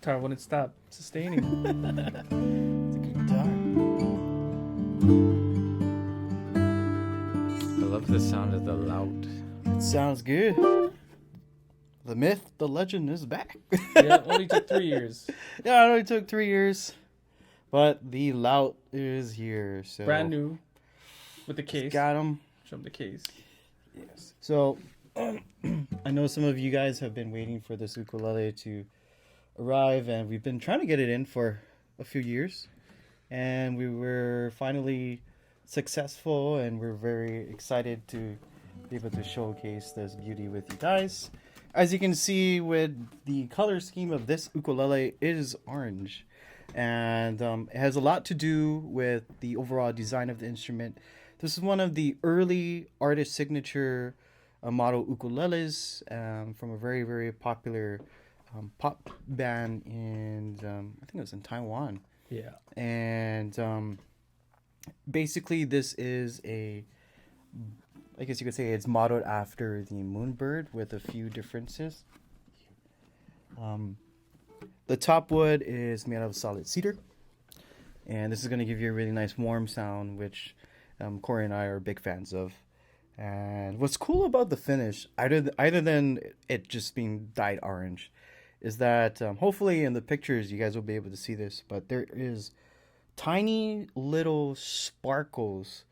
guitar wouldn't stop sustaining. It's a good guitar. I love the sound of the LOUT. It sounds good. The myth, the legend is back. Yeah, it only took 3 years. Yeah, it only took 3 years. But the LOUT is here. So Brand new. With the case. got him. Show them the case. Yes. So I know some of you guys have been waiting for this ukulele to arrive, and we've been trying to get it in for a few years. And we were finally successful, and we're very excited to be able to showcase this beauty with you guys. As you can see, with the color scheme of this ukulele, it is orange. And it has a lot to do with the overall design of the instrument. This is one of the early artist signature model ukuleles from a very, very popular pop band in, I think it was in Taiwan. Yeah. And basically this is I guess you could say it's modeled after the Moonbird with a few differences. The top wood is made out of solid cedar. And this is going to give you a really nice warm sound, which Corey and I are big fans of. And what's cool about the finish, other than it just being dyed orange, is that hopefully in the pictures you guys will be able to see this, but there is tiny little sparkles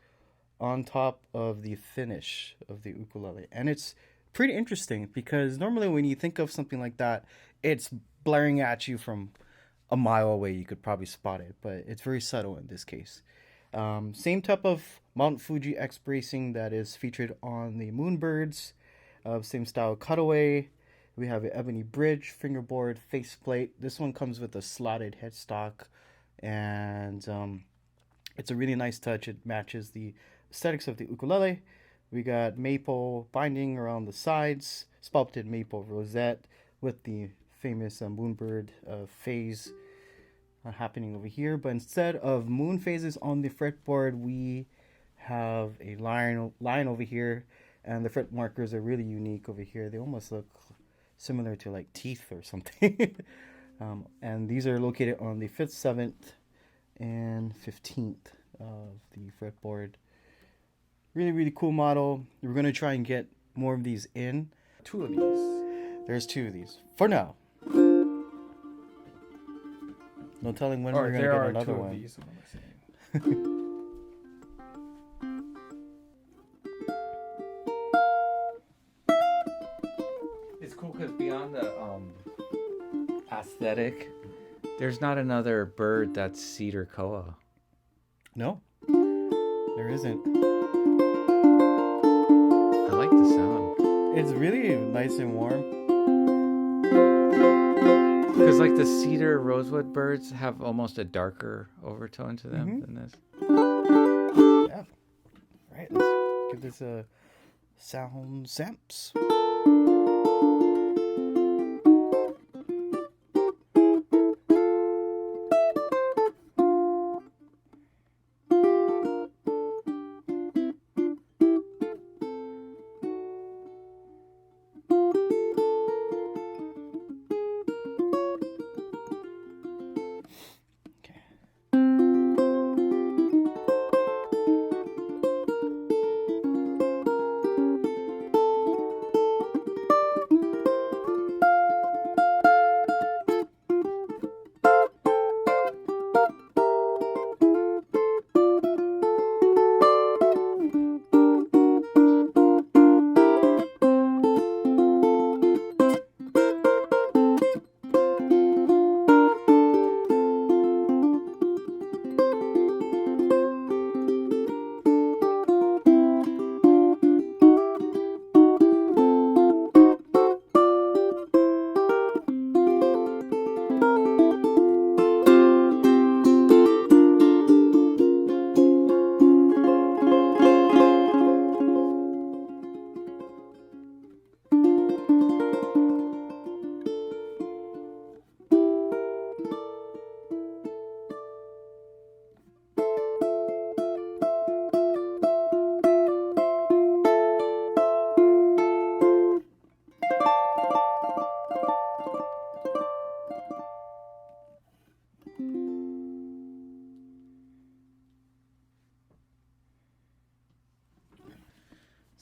on top of the finish of the ukulele. And it's pretty interesting because normally when you think of something like that, it's blaring at you from a mile away. You could probably spot it, but it's very subtle in this case. Same type of Mount Fuji X bracing that is featured on the Moonbirds. Same style cutaway. We have an ebony bridge, fingerboard, faceplate. This one comes with a slotted headstock, and it's a really nice touch. It matches the aesthetics of the ukulele. We got maple binding around the sides, sculpted maple rosette with the famous Moonbird phase happening over here. But instead of moon phases on the fretboard, we have a line over here, and the fret markers are really unique over here. They almost look similar to like teeth or something. And these are located on the 5th, 7th, and 15th of the fretboard. Really, really cool model. We're going to try and get more of these in. 2 of these. There's 2 of these for now. No telling when we're going to get another two one. of these, what am I saying? It's cool because beyond the aesthetic, there's not another bird that's cedar koa. No, there isn't. I like the sound. It's really nice and warm. Because like the cedar rosewood birds have almost a darker overtone to them than this. Yeah. All right, let's give this a sound samps.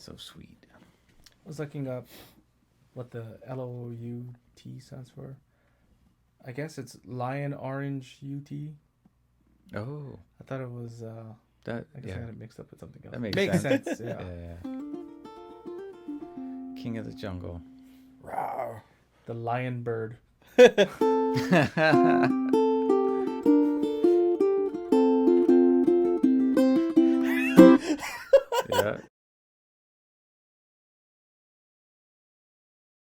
So sweet. I was looking up what the LOUT stands for. I guess it's Lion Orange UT. Oh, I thought it was. that I guess yeah. I got it mixed up with something else. That makes sense. Yeah. Yeah. King of the jungle. Rawr. The lion bird. Yeah.